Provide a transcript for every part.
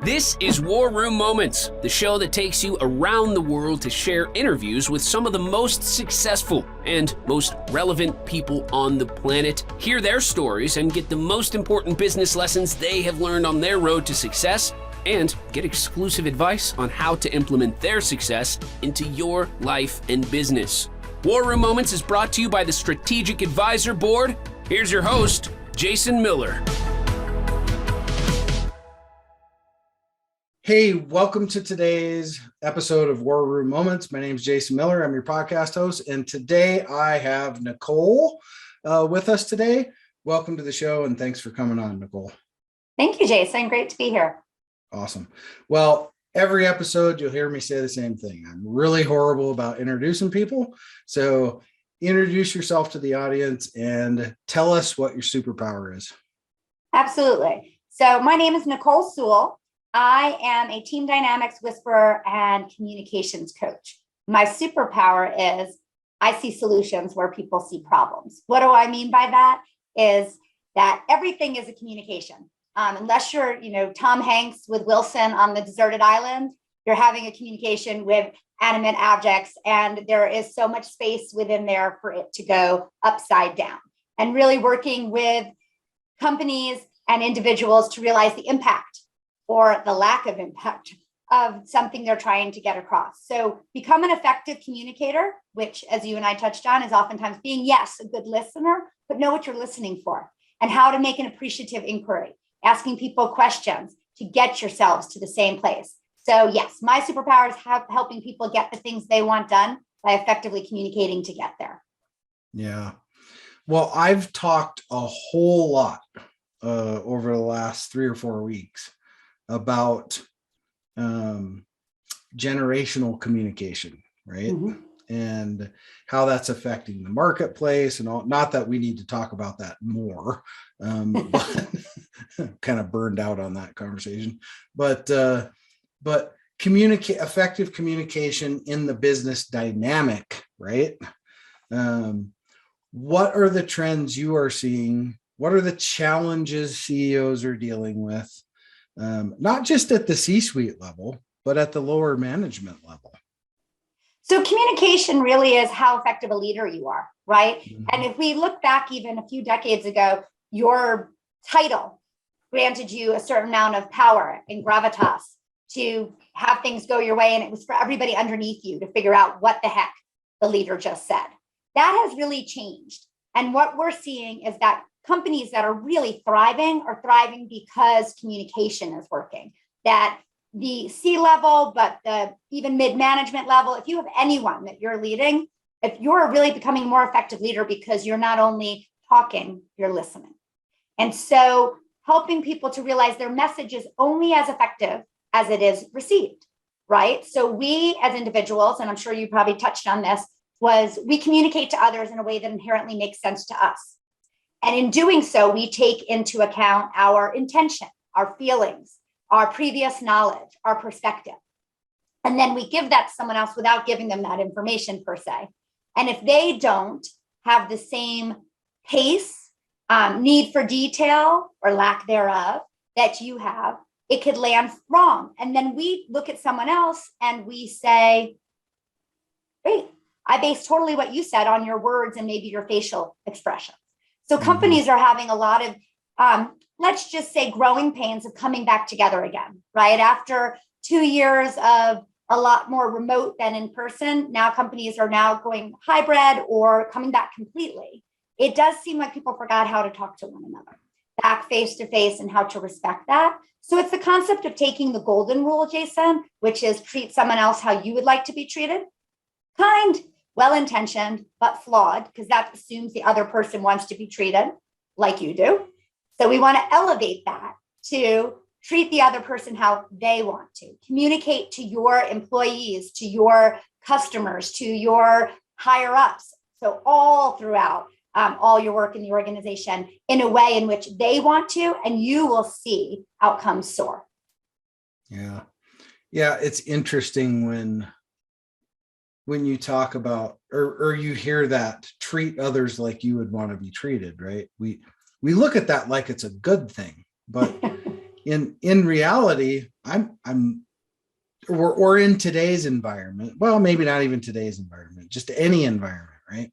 This is War Room Moments, the show that takes you around the world to share interviews with some of the most successful and most relevant people on the planet, hear their stories, and get the most important business lessons they have learned on their road to success, and get exclusive advice on how to implement their success into your life and business. War Room Moments is brought to you by the Strategic Advisor Board. Here's your host, Jason Miller. Hey, welcome to today's episode of War Room Moments. My name is Jason Miller. I'm your podcast host, and today I have Nicole with us today. Welcome to the show, and thanks for coming on, Nicole. Thank you, Jason. Great to be here. Awesome. Well, every episode you'll hear me say the same thing. I'm really horrible about introducing people, so introduce yourself to the audience and tell us what your superpower is. Absolutely. So my name is Nicole Seawell. I am a team dynamics whisperer and communications coach. My superpower is I see solutions where people see problems. What do I mean by that? Is that everything is a communication. Unless you're, Tom Hanks with Wilson on the deserted island, you're having a communication with animate objects, and there is so much space within there for it to go upside down. And really working with companies and individuals to realize the impact or the lack of impact of something they're trying to get across. So become an effective communicator, which, as you and I touched on, is oftentimes being, yes, a good listener, but know what you're listening for and how to make an appreciative inquiry, asking people questions to get yourselves to the same place. So yes, my superpower is helping people get the things they want done by effectively communicating to get there. Yeah. Well, I've talked a whole lot over the last 3 or 4 weeks about generational communication, right? Mm-hmm. And how that's affecting the marketplace and all. Not that we need to talk about that more, but kind of burned out on that conversation. But effective communication in the business dynamic, right? What are the trends you are seeing? What are the challenges CEOs are dealing with? Not just at the C-suite level, but at the lower management level. So communication really is how effective a leader you are, right? Mm-hmm. And if we look back even a few decades ago, your title granted you a certain amount of power and gravitas to have things go your way. And it was for everybody underneath you to figure out what the heck the leader just said. That has really changed. And what we're seeing is that companies that are really thriving are thriving because communication is working. That the C-level, but the even mid-management level, if you have anyone that you're leading, if you're really becoming a more effective leader because you're not only talking, you're listening. And so helping people to realize their message is only as effective as it is received, right? So we as individuals, and I'm sure you probably touched on this, was we communicate to others in a way that inherently makes sense to us. And in doing so, we take into account our intention, our feelings, our previous knowledge, our perspective. And then we give that to someone else without giving them that information per se. And if they don't have the same pace, need for detail or lack thereof that you have, it could land wrong. And then we look at someone else and we say, wait, I base totally what you said on your words and maybe your facial expression. So companies are having a lot of, let's just say, growing pains of coming back together again, right? After 2 years of a lot more remote than in person, now companies are now going hybrid or coming back completely. It does seem like people forgot how to talk to one another, back face to face, and how to respect that. So it's the concept of taking the golden rule, Jason, which is treat someone else how you would like to be treated. Kind, well-intentioned, but flawed, because that assumes the other person wants to be treated like you do. So we want to elevate that to treat the other person how they want to. Communicate to your employees, to your customers, to your higher ups. So all throughout all your work in the organization in a way in which they want to, and you will see outcomes soar. Yeah. Yeah. It's interesting when you talk about, or you hear that treat others like you would want to be treated, right? We look at that like it's a good thing, but in reality, or in today's environment, well, maybe not even today's environment, just any environment, right?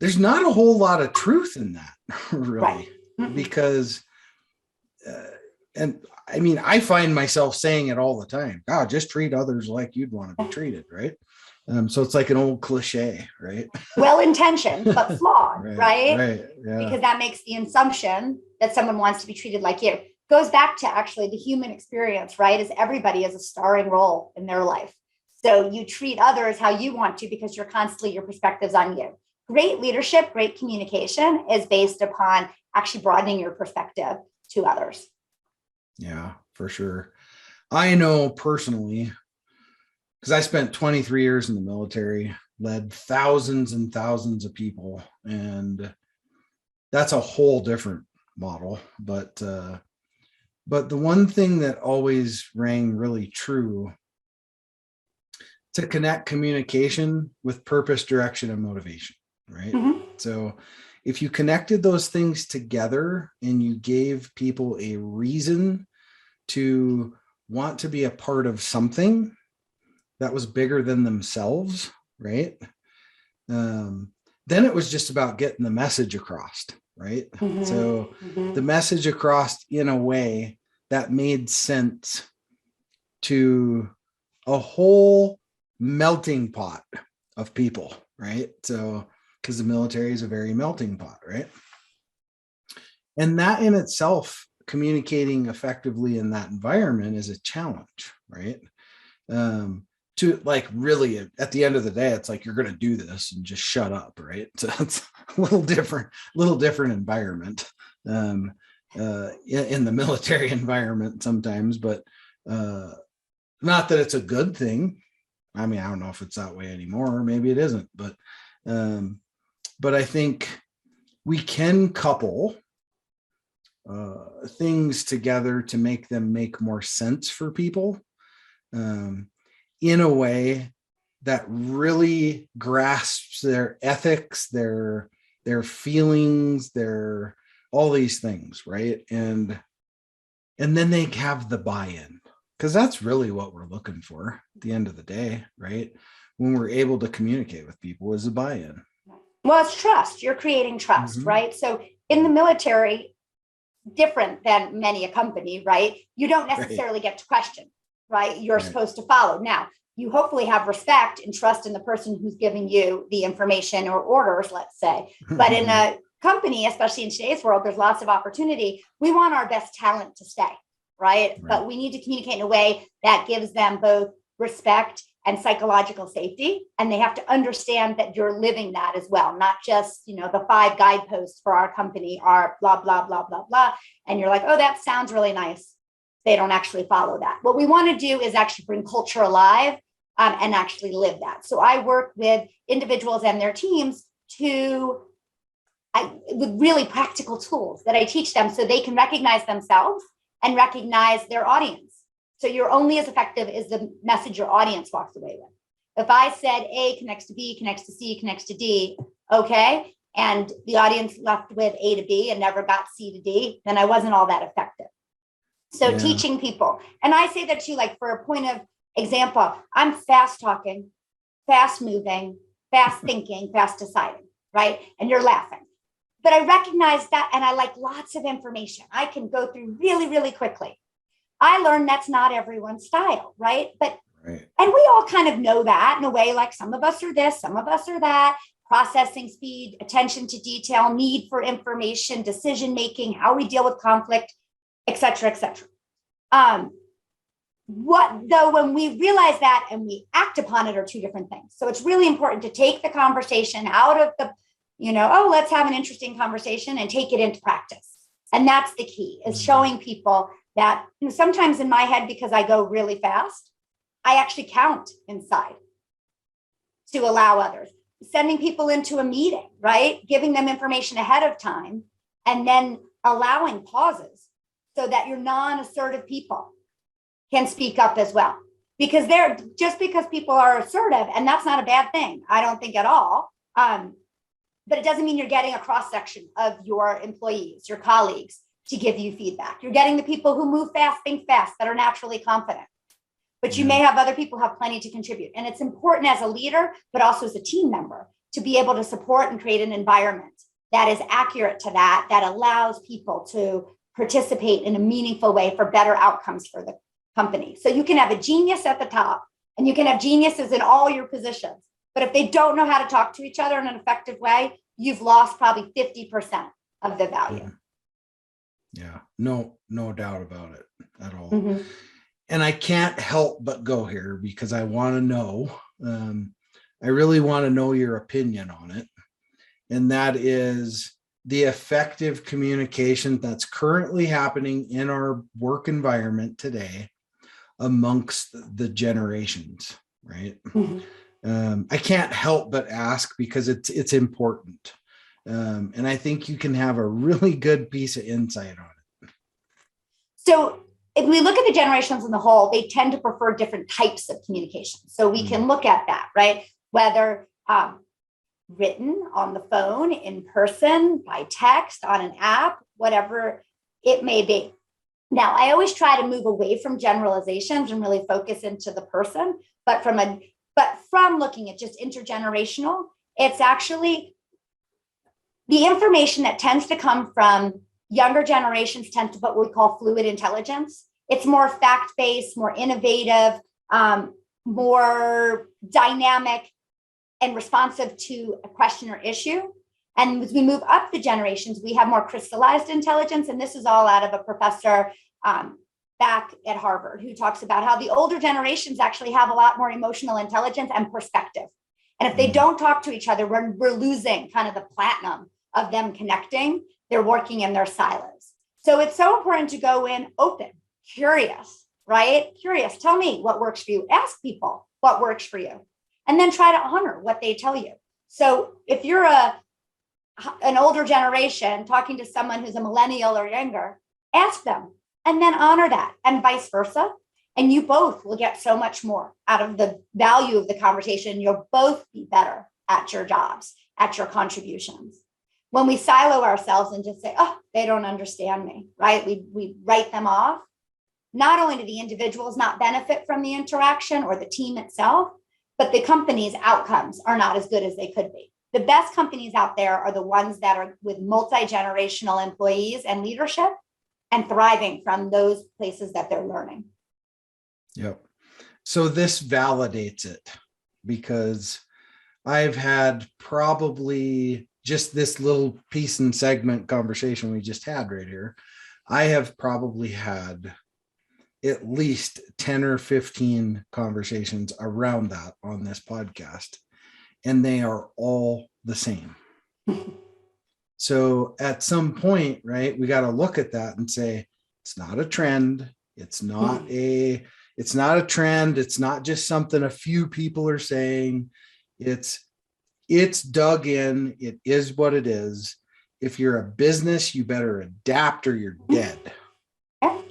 There's not a whole lot of truth in that, really, Right. because, and I mean, I find myself saying it all the time. God, just treat others like you'd want to be treated, right? So it's like an old cliche, right? Well-intentioned, but flawed, right? Right. Yeah. Because that makes the assumption that someone wants to be treated like you. Goes back to actually the human experience, right? Is everybody has a starring role in their life. So you treat others how you want to because you're constantly, your perspective's on you. Great leadership, great communication is based upon actually broadening your perspective to others. Yeah, for sure. I know personally, because I spent 23 years in the military, led thousands and thousands of people, and that's a whole different model. But the one thing that always rang really true, to connect communication with purpose, direction, and motivation, right? Mm-hmm. So if you connected those things together and you gave people a reason to want to be a part of something that was bigger than themselves, right? Then it was just about getting the message across, right? Mm-hmm. So Mm-hmm. the message across in a way that made sense to a whole melting pot of people, right? So, because the military is a very melting pot, right? And that in itself, communicating effectively in that environment is a challenge, right? To like really at the end of the day, it's like, you're going to do this and just shut up, right? So it's a little different environment in the military environment sometimes, but not that it's a good thing. I mean, I don't know if it's that way anymore, maybe it isn't, but I think we can couple things together to make them make more sense for people in a way that really grasps their ethics, their feelings, their all these things, right? And then they have the buy-in, because that's really what we're looking for at the end of the day, right? When we're able to communicate with people, is a buy-in. Well, it's trust. You're creating trust, Mm-hmm. right? So in the military, different than many a company, right? You don't necessarily get to question, right? You're supposed to follow. Now, you hopefully have respect and trust in the person who's giving you the information or orders, let's say. But in a company, especially in today's world, there's lots of opportunity. We want our best talent to stay, right? But we need to communicate in a way that gives them both respect and psychological safety. And they have to understand that you're living that as well, not just, the 5 guideposts for our company are blah, blah, blah, blah, blah. And you're like, oh, that sounds really nice. They don't actually follow that. What we want to do is actually bring culture alive and actually live that. So I work with individuals and their teams with really practical tools that I teach them so they can recognize themselves and recognize their audience. So you're only as effective as the message your audience walks away with. If I said A connects to B, connects to C, connects to D, okay, and the audience left with A to B and never got C to D, then I wasn't all that effective. So teaching people, and I say that to you, like for a point of example, I'm fast talking, fast moving, fast thinking, fast deciding, right? And you're laughing. But I recognize that, and I like lots of information. I can go through really, really quickly. I learned that's not everyone's style, right? And we all kind of know that in a way, like some of us are this, some of us are that, processing speed, attention to detail, need for information, decision-making, how we deal with conflict, et cetera, et cetera. When we realize that and we act upon it are two different things. So it's really important to take the conversation out of the, let's have an interesting conversation and take it into practice. And that's the key, is showing people that sometimes in my head, because I go really fast, I actually count inside to allow others. Sending people into a meeting, right? Giving them information ahead of time and then allowing pauses so that your non-assertive people can speak up as well. Because just because people are assertive, and that's not a bad thing, I don't think at all, but it doesn't mean you're getting a cross-section of your employees, your colleagues, to give you feedback. You're getting the people who move fast, think fast, that are naturally confident. But you may have other people who have plenty to contribute. And it's important as a leader, but also as a team member, to be able to support and create an environment that is accurate to that allows people to participate in a meaningful way for better outcomes for the company. So you can have a genius at the top and you can have geniuses in all your positions. But if they don't know how to talk to each other in an effective way, you've lost probably 50% of the value. Yeah, no doubt about it at all. Mm-hmm. And I can't help but go here because I want to know, I really want to know your opinion on it. And that is the effective communication that's currently happening in our work environment today amongst the generations, right? Mm-hmm. I can't help but ask because it's important. And I think you can have a really good piece of insight on it. So if we look at the generations in the whole, they tend to prefer different types of communication. So we can look at that, right? Whether written on the phone, in person, by text, on an app, whatever it may be. Now, I always try to move away from generalizations and really focus into the person, but from looking at just intergenerational, it's actually the information that tends to come from younger generations tend to what we call fluid intelligence. It's more fact-based, more innovative, more dynamic and responsive to a question or issue. And as we move up the generations, we have more crystallized intelligence. And this is all out of a professor back at Harvard who talks about how the older generations actually have a lot more emotional intelligence and perspective. And if they don't talk to each other, we're losing kind of the platinum of them connecting. They're working in their silos. So it's so important to go in open, curious, right? Curious. Tell me what works for you. Ask people what works for you. And then try to honor what they tell you. So if you're an older generation talking to someone who's a millennial or younger, ask them and then honor that and vice versa. And you both will get so much more out of the value of the conversation. You'll both be better at your jobs, at your contributions. When we silo ourselves and just say, oh, they don't understand me, right? We write them off. Not only do the individuals not benefit from the interaction or the team itself, but the company's outcomes are not as good as they could be. The best companies out there are the ones that are with multi-generational employees and leadership and thriving from those places that they're learning. Yep. So this validates it because I've had probably just this little piece and segment conversation we just had right here. I have probably had at least 10 or 15 conversations around that on this podcast, and they are all the same. So at some point, right, we got to look at that and say, it's not a trend. It's not a trend. It's not just something a few people are saying. It's dug in. It is what it is. If you're a business, you better adapt or you're dead.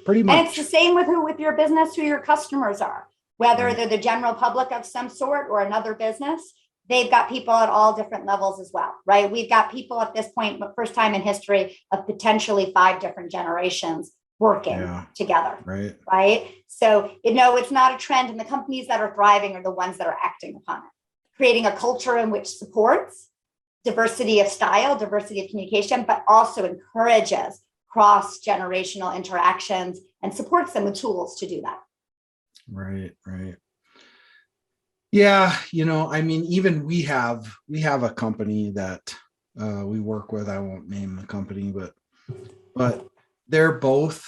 Pretty much. And it's the same with your business, who your customers are, whether they're the general public of some sort or another business. They've got people at all different levels as well, right? We've got people at this point, the first time in history, of potentially 5 different generations working together, right? So, it's not a trend, and the companies that are thriving are the ones that are acting upon it, creating a culture in which supports diversity of style, diversity of communication, but also encourages cross-generational interactions and supports them with tools to do that. Right. Yeah, even we have a company that we work with. I won't name the company, but they're both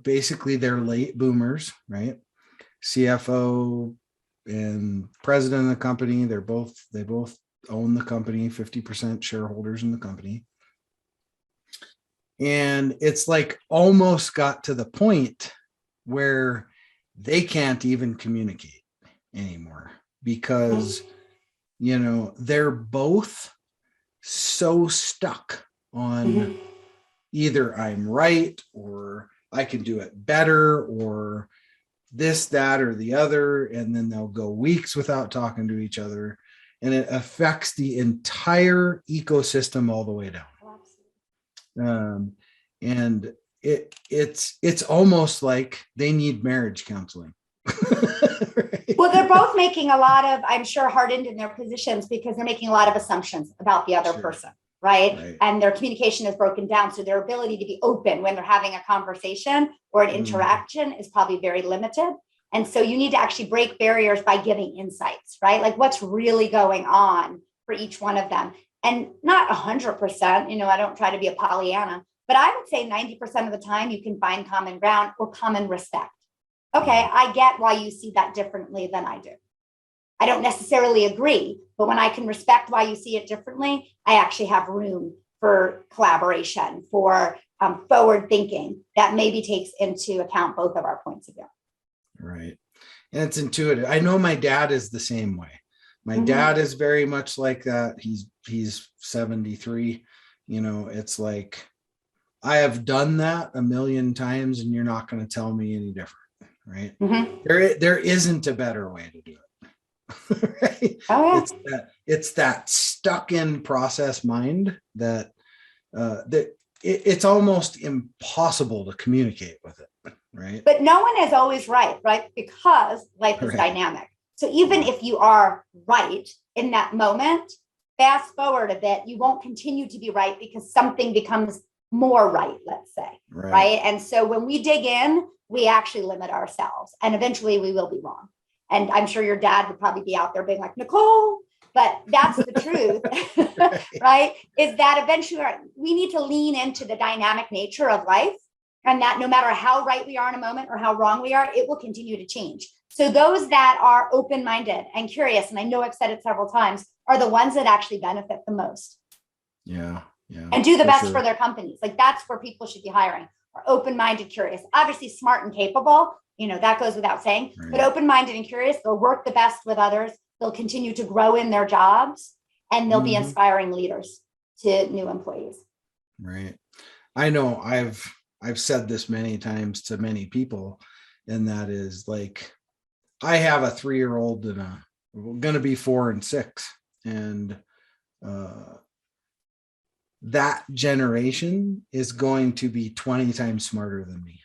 basically they're late boomers, right? CFO and president of the company. They both own the company, 50% shareholders in the company. And it's like almost got to the point where they can't even communicate anymore because, they're both so stuck on either I'm right or I can do it better or this, that, or the other. And then they'll go weeks without talking to each other. And it affects the entire ecosystem all the way down. And it's almost like they need marriage counseling. Right? Well, they're both making a lot of, I'm sure, hardened in their positions because they're making a lot of assumptions about the other person, right? And their communication is broken down. So their ability to be open when they're having a conversation or an interaction is probably very limited. And so you need to actually break barriers by giving insights, right? Like what's really going on for each one of them. And not 100%, I don't try to be a Pollyanna, but I would say 90% of the time you can find common ground or common respect. Okay, I get why you see that differently than I do. I don't necessarily agree, but when I can respect why you see it differently, I actually have room for collaboration, for forward thinking that maybe takes into account both of our points of view. Right. And it's intuitive. I know my dad is the same way. My dad is very much like that. He's 73. It's like, I have done that a million times and you're not going to tell me any different. Right. There isn't a better way to do it. Right. Oh, yeah. It's that stuck in process mind that it's almost impossible to communicate with it. Right. But no one is always right. Because life is dynamic. So even if you are right in that moment, fast forward a bit, you won't continue to be right because something becomes more right, let's say. Right. And so when we dig in, we actually limit ourselves and eventually we will be wrong. And I'm sure your dad would probably be out there being like, Nicole, but that's the truth, right? Is that eventually we need to lean into the dynamic nature of life and that no matter how right we are in a moment or how wrong we are, it will continue to change. So those that are open-minded and curious, and I know I've said it several times, are the ones that actually benefit the most. Yeah. And do the best for their companies. Like that's where people should be hiring. Are open-minded, curious, obviously smart and capable, that goes without saying, but open-minded and curious, they'll work the best with others. They'll continue to grow in their jobs and they'll be inspiring leaders to new employees. Right. I know I've said this many times to many people, and that is like, I have a 3-year-old and going to be 4 and 6. And, that generation is going to be 20 times smarter than me.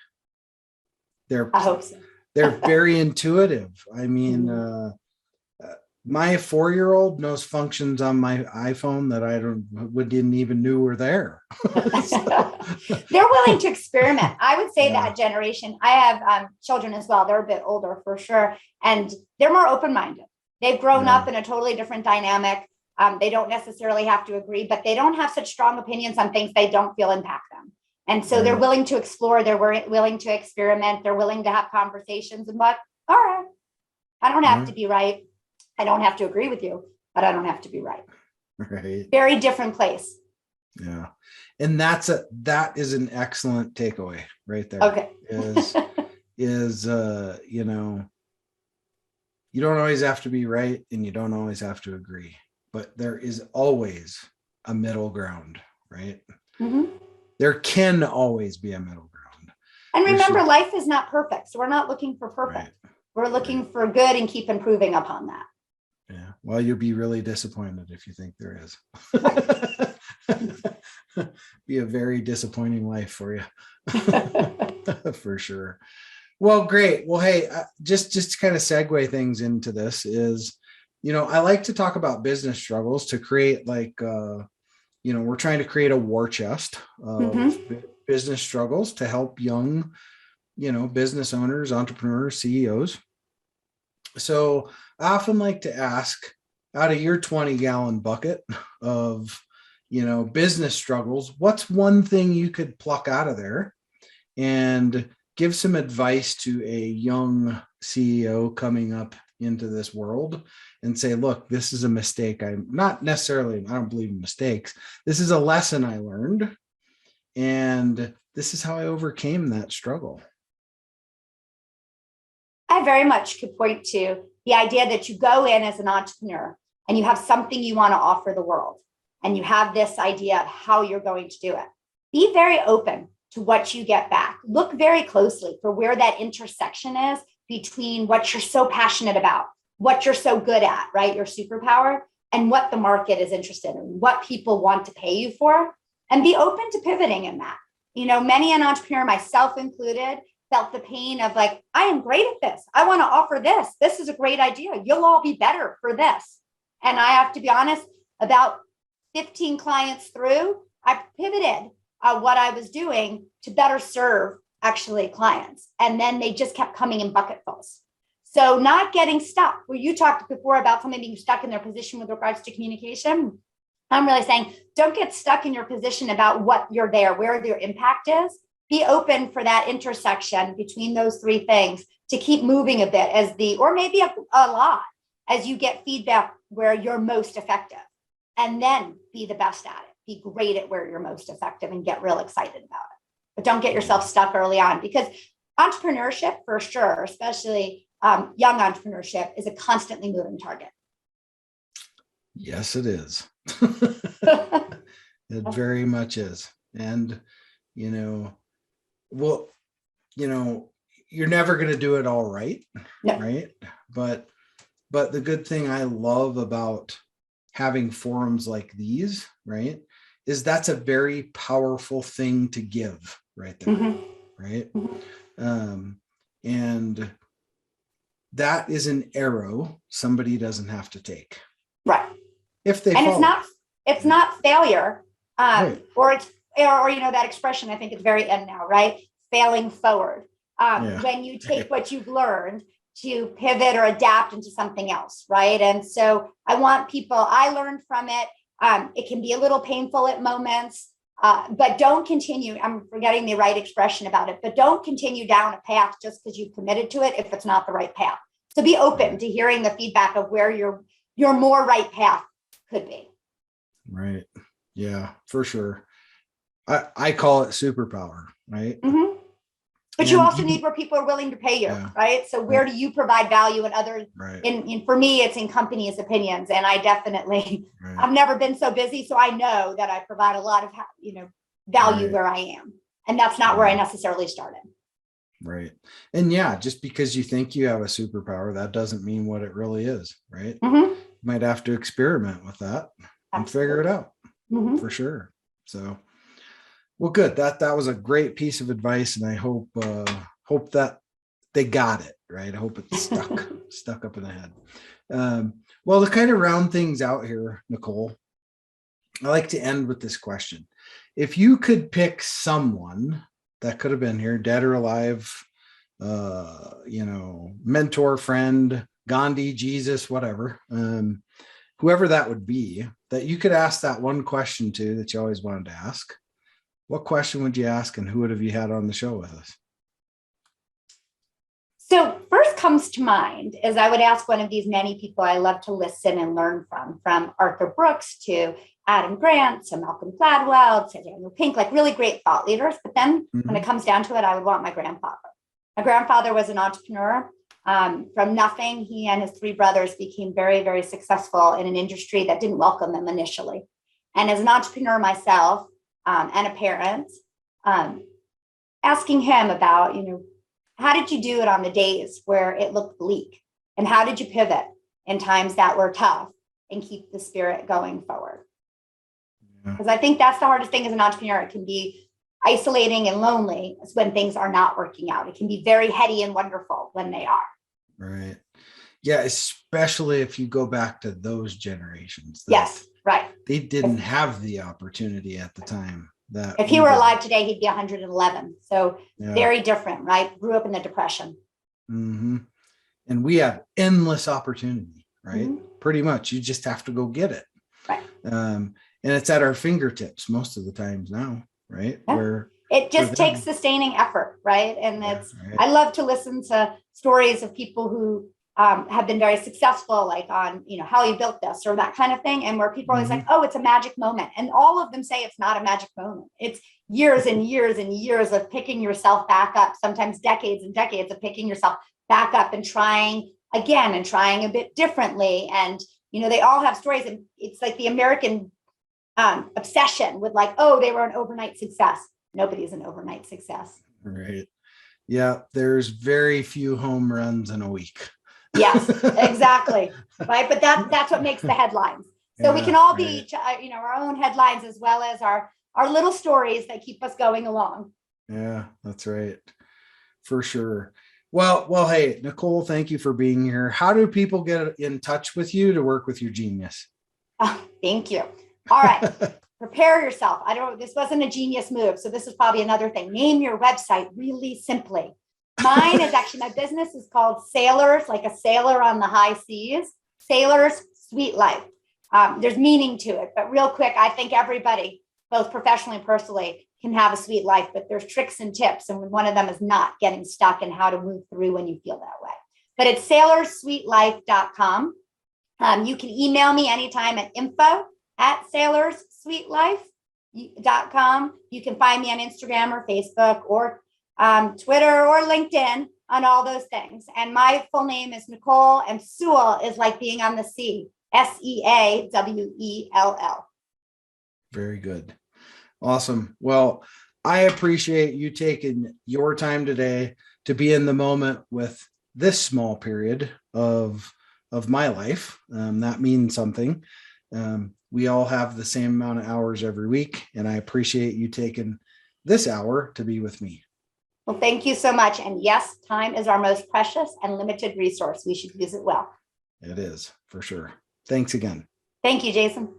I hope so. They're very intuitive. I mean, my 4-year-old knows functions on my iPhone that I didn't even knew were there. They're willing to experiment. I would say that generation, I have children as well. They're a bit older for sure. And they're more open-minded. They've grown up in a totally different dynamic. They don't necessarily have to agree, but they don't have such strong opinions on things they don't feel impact them. And so they're willing to explore, they're willing to experiment, they're willing to have conversations and all right, I don't have to be right. I don't have to agree with you, but I don't have to be right. Right. Very different place. Yeah. And that is an excellent takeaway right there. Okay. You don't always have to be right and you don't always have to agree, but there is always a middle ground, right? There can always be a middle ground. And remember, life is not perfect. So we're not looking for perfect. We're looking for good and keep improving upon that. Yeah. Well, you'll be really disappointed if you think there is. Be a very disappointing life for you. For sure. Well, great. Well, hey, just to kind of segue things into this is, I like to talk about business struggles to create we're trying to create a war chest of business struggles to help young, business owners, entrepreneurs, CEOs. So I often like to ask, out of your 20-gallon bucket of, business struggles, what's one thing you could pluck out of there and give some advice to a young CEO coming up into this world and say, look, this is a mistake. I don't believe in mistakes. This is a lesson I learned. And this is how I overcame that struggle. I very much could point to the idea that you go in as an entrepreneur and you have something you want to offer the world. And you have this idea of how you're going to do it. Be very open to what you get back. Look very closely for where that intersection is between what you're so passionate about, what you're so good at, right? Your superpower, and what the market is interested in, what people want to pay you for, and be open to pivoting in that. Many an entrepreneur, myself included, felt the pain of like, I am great at this. I want to offer this. This is a great idea. You'll all be better for this. And I have to be honest, about 15 clients through, I pivoted what I was doing to better serve actually clients. And then they just kept coming in bucketfuls. So not getting stuck. Where you talked before about somebody being stuck in their position with regards to communication, I'm really saying, don't get stuck in your position about what you're there, where your impact is. Be open for that intersection between those three things to keep moving a bit or maybe a lot as you get feedback where you're most effective, and then be the best at it. Be great at where you're most effective and get real excited about it. But don't get yourself stuck early on, because entrepreneurship, for sure, especially young entrepreneurship, is a constantly moving target. Yes, it is. It very much is. And, you're never going to do it all right. No. Right. But the good thing I love about having forums like these, right, is that's a very powerful thing to give right there. Mm-hmm. Right. Mm-hmm. And that is an arrow somebody doesn't have to take. Right. If they and follow. It's not failure. Right. Or that expression, I think it's very end now, right? Failing forward. When you take what you've learned to pivot or adapt into something else, right? And so I learned from it. It can be a little painful at moments, but don't continue. I'm forgetting the right expression about it, but don't continue down a path just because you've committed to it if it's not the right path. So be open to hearing the feedback of where your more right path could be. Right. Yeah, for sure. I call it superpower, right? Mm-hmm. But you also need where people are willing to pay you, right? So where do you provide value in others? Right. For me, it's in companies' opinions. And I definitely, I've never been so busy. So I know that I provide a lot of, value where I am. And that's not where I necessarily started. Right. And just because you think you have a superpower, that doesn't mean what it really is, right? Mm-hmm. You might have to experiment with that and figure it out for sure. So, well, good. That was a great piece of advice, and I hope that they got it right. I hope it's stuck up in the head. Well, to kind of round things out here, Nicole, I like to end with this question: if you could pick someone that could have been here, dead or alive, mentor, friend, Gandhi, Jesus, whatever, whoever that would be, that you could ask that one question to that you always wanted to ask, what question would you ask, and who would have you had on the show with us? So first comes to mind is I would ask one of these many people I love to listen and learn from Arthur Brooks to Adam Grant to Malcolm Gladwell to Daniel Pink, like really great thought leaders. But then when it comes down to it, I would want my grandfather. My grandfather was an entrepreneur. From nothing, he and his three brothers became very, very successful in an industry that didn't welcome them initially. And as an entrepreneur myself, and a parent, asking him about, how did you do it on the days where it looked bleak? And how did you pivot in times that were tough and keep the spirit going forward? Because I think that's the hardest thing as an entrepreneur. It can be isolating and lonely when things are not working out. It can be very heady and wonderful when they are. Right. Yeah, especially if you go back to those generations. Yes, right. They didn't have the opportunity at the time. That if he were alive today, he'd be 111. So very different, right? Grew up in the Depression. Mm-hmm. And we have endless opportunity, right? Mm-hmm. Pretty much. You just have to go get it. Right. And it's at our fingertips most of the times now, right? Yeah. Where it just takes sustaining effort, right? And I love to listen to stories of people who have been very successful, like on, how you built this or that kind of thing. And where people are always like, oh, it's a magic moment. And all of them say it's not a magic moment. It's years and years and years of picking yourself back up, sometimes decades and decades of picking yourself back up and trying again and trying a bit differently. And, they all have stories. And it's like the American obsession with like, oh, they were an overnight success. Nobody's an overnight success. Right. Yeah. There's very few home runs in a week. Yes, exactly. Right. But that's what makes the headlines. So we can all be, our own headlines as well as our our little stories that keep us going along. Yeah, that's right. For sure. Well, hey, Nicole, thank you for being here. How do people get in touch with you to work with your genius? Oh, thank you. All right. Prepare yourself. This wasn't a genius move. So this is probably another thing. Name your website really simply. Mine is actually, my business is called Sailors, like a sailor on the high seas. Sailors Sweet Life. There's meaning to it, but real quick, I think everybody, both professionally and personally, can have a sweet life, but there's tricks and tips. And one of them is not getting stuck and how to move through when you feel that way. But it's sailorsweetlife.com. You can email me anytime at info@sailorsweetlife.com. You can find me on Instagram or Facebook or Twitter or LinkedIn on all those things. And my full name is Nicole, and Seawell is like being on the sea, Seawell. Very good. Awesome. Well, I appreciate you taking your time today to be in the moment with this small period of my life. That means something. We all have the same amount of hours every week, and I appreciate you taking this hour to be with me. Well, thank you so much. And yes, time is our most precious and limited resource. We should use it well. It is, for sure. Thanks again. Thank you, Jason.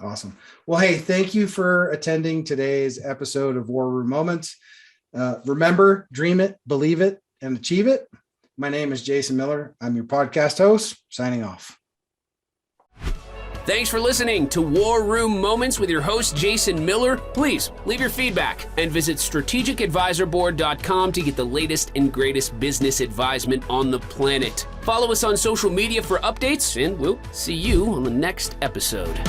Awesome. Well, hey, thank you for attending today's episode of War Room Moments. Remember, dream it, believe it, and achieve it. My name is Jason Miller. I'm your podcast host, signing off. Thanks for listening to War Room Moments with your host, Jason Miller. Please leave your feedback and visit strategicadvisorboard.com to get the latest and greatest business advisement on the planet. Follow us on social media for updates, and we'll see you on the next episode.